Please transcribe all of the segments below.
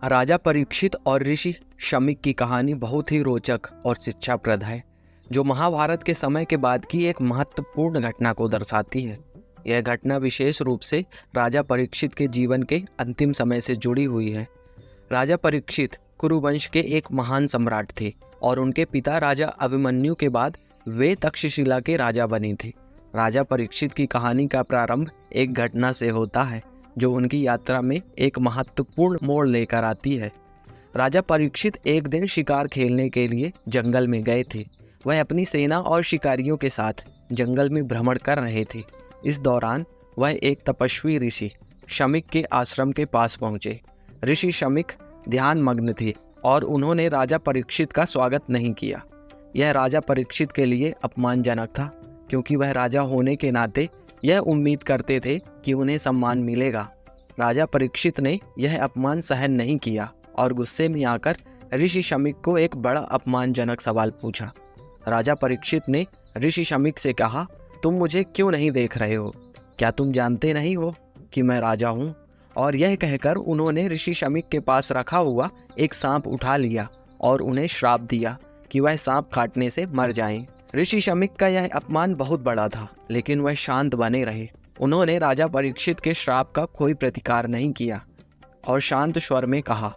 राजा परीक्षित और ऋषि शमीक की कहानी बहुत ही रोचक और शिक्षाप्रद है, जो महाभारत के समय के बाद की एक महत्वपूर्ण घटना को दर्शाती है। यह घटना विशेष रूप से राजा परीक्षित के जीवन के अंतिम समय से जुड़ी हुई है। राजा परीक्षित कुरुवंश के एक महान सम्राट थे और उनके पिता राजा अभिमन्यु के बाद वे तक्षशिला के राजा बने थे। राजा परीक्षित की कहानी का प्रारंभ एक घटना से होता है जो उनकी यात्रा में एक महत्वपूर्ण मोड़ लेकर आती है। राजा परीक्षित एक दिन शिकार खेलने के लिए जंगल में गए थे। वह अपनी सेना और शिकारियों के साथ जंगल में भ्रमण कर रहे थे। इस दौरान वह एक तपस्वी ऋषि शमीक के आश्रम के पास पहुंचे। ऋषि शमीक ध्यान मग्न थे और उन्होंने राजा परीक्षित का स्वागत नहीं किया। यह राजा परीक्षित के लिए अपमानजनक था, क्योंकि वह राजा होने के नाते यह उम्मीद करते थे कि उन्हें सम्मान मिलेगा। राजा परीक्षित ने यह अपमान सहन नहीं किया और गुस्से में आकर ऋषि शमीक को एक बड़ा अपमानजनक सवाल पूछा। राजा परीक्षित ने ऋषि शमीक से कहा, तुम मुझे क्यों नहीं देख रहे हो? क्या तुम जानते नहीं हो कि मैं राजा हूँ? और यह कहकर उन्होंने ऋषि शमीक के पास रखा हुआ एक सांप उठा लिया और उन्हें श्राप दिया कि वह सांप काटने से मर जाएं। ऋषि शमीक का यह अपमान बहुत बड़ा था, लेकिन वह शांत बने रहे। उन्होंने राजा परीक्षित के श्राप का कोई प्रतिकार नहीं किया और शांत स्वर में कहा,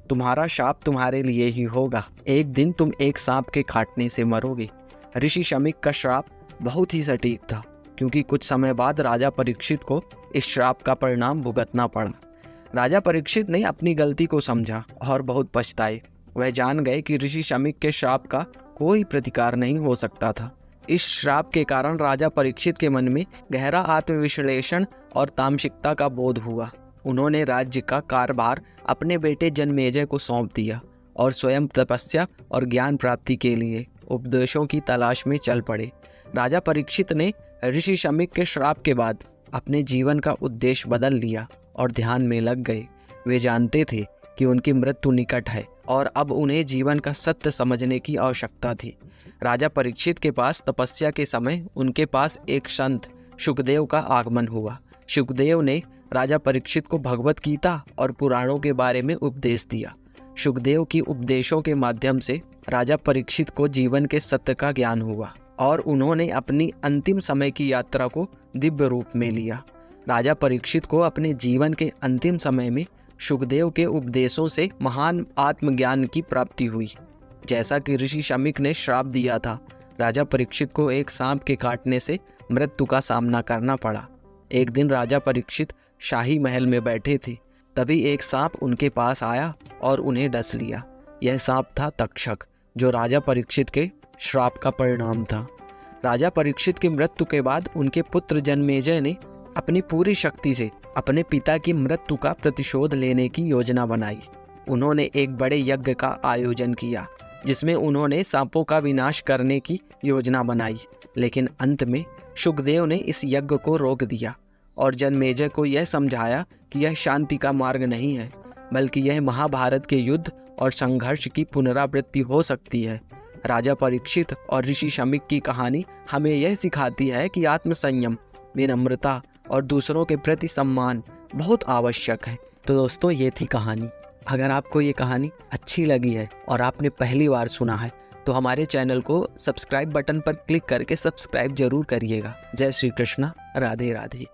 तुम्हारा शाप तुम्हारे लिए ही होगा। एक दिन तुम एक सांप के काटने से मरोगे। ऋषि शमीक का श्राप बहुत ही सटीक था, क्योंकि कुछ समय बाद राजा परीक्षित को इस श्राप का परिणाम भुगतना पड़ा। राजा परीक्षित ने अपनी गलती को समझा और बहुत पछताए। वह जान गए कि ऋषि शमीक के श्राप का कोई प्रतिकार नहीं हो सकता था। इस श्राप के कारण राजा परीक्षित के मन में गहरा आत्मविश्लेषण और तामसिकता का बोध हुआ। उन्होंने राज्य का कार्यभार अपने बेटे जन्मेजय को सौंप दिया और स्वयं तपस्या और ज्ञान प्राप्ति के लिए उपदेशों की तलाश में चल पड़े। राजा परीक्षित ने ऋषि शमीक के श्राप के बाद अपने जीवन का उद्देश्य बदल लिया और ध्यान में लग गए। वे जानते थे कि उनकी मृत्यु निकट है और अब उन्हें जीवन का सत्य समझने की आवश्यकता थी। राजा परीक्षित के पास तपस्या के समय उनके पास एक संत शुकदेव का आगमन हुआ। शुकदेव ने राजा परीक्षित को भगवत गीता और पुराणों के बारे में उपदेश दिया। शुकदेव की उपदेशों के माध्यम से राजा परीक्षित को जीवन के सत्य का ज्ञान हुआ और उन्होंने अपनी अंतिम समय की यात्रा को दिव्य रूप में लिया। राजा परीक्षित को अपने जीवन के अंतिम समय में शुकदेव के उपदेशों से महान आत्मज्ञान की प्राप्ति हुई। जैसा कि ऋषि शमीक ने श्राप दिया था, राजा परीक्षित को एक सांप के काटने से मृत्यु का सामना करना पड़ा। एक दिन राजा परीक्षित शाही महल में बैठे थे, तभी एक सांप उनके पास आया और उन्हें डस लिया। यह सांप था तक्षक, जो राजा परीक्षित के श्राप का परिणाम था। राजा परीक्षित की मृत्यु के बाद उनके पुत्र जन्मेजय ने अपनी पूरी शक्ति से अपने पिता की मृत्यु का प्रतिशोध लेने की योजना बनाई। उन्होंने एक बड़े यज्ञ का आयोजन किया, जिसमें उन्होंने सांपों का विनाश करने की योजना बनाई। लेकिन अंत में शुकदेव ने इस यज्ञ को रोक दिया और जन्मेजय को यह समझाया कि यह शांति का मार्ग नहीं है, बल्कि यह महाभारत के युद्ध और संघर्ष की पुनरावृत्ति हो सकती है। राजा परीक्षित और ऋषि शमीक की कहानी हमें यह सिखाती है कि आत्मसंयम, विनम्रता और दूसरों के प्रति सम्मान बहुत आवश्यक है। तो दोस्तों, ये थी कहानी। अगर आपको ये कहानी अच्छी लगी है और आपने पहली बार सुना है, तो हमारे चैनल को सब्सक्राइब बटन पर क्लिक करके सब्सक्राइब जरूर करिएगा। जय श्री कृष्णा, राधे राधे।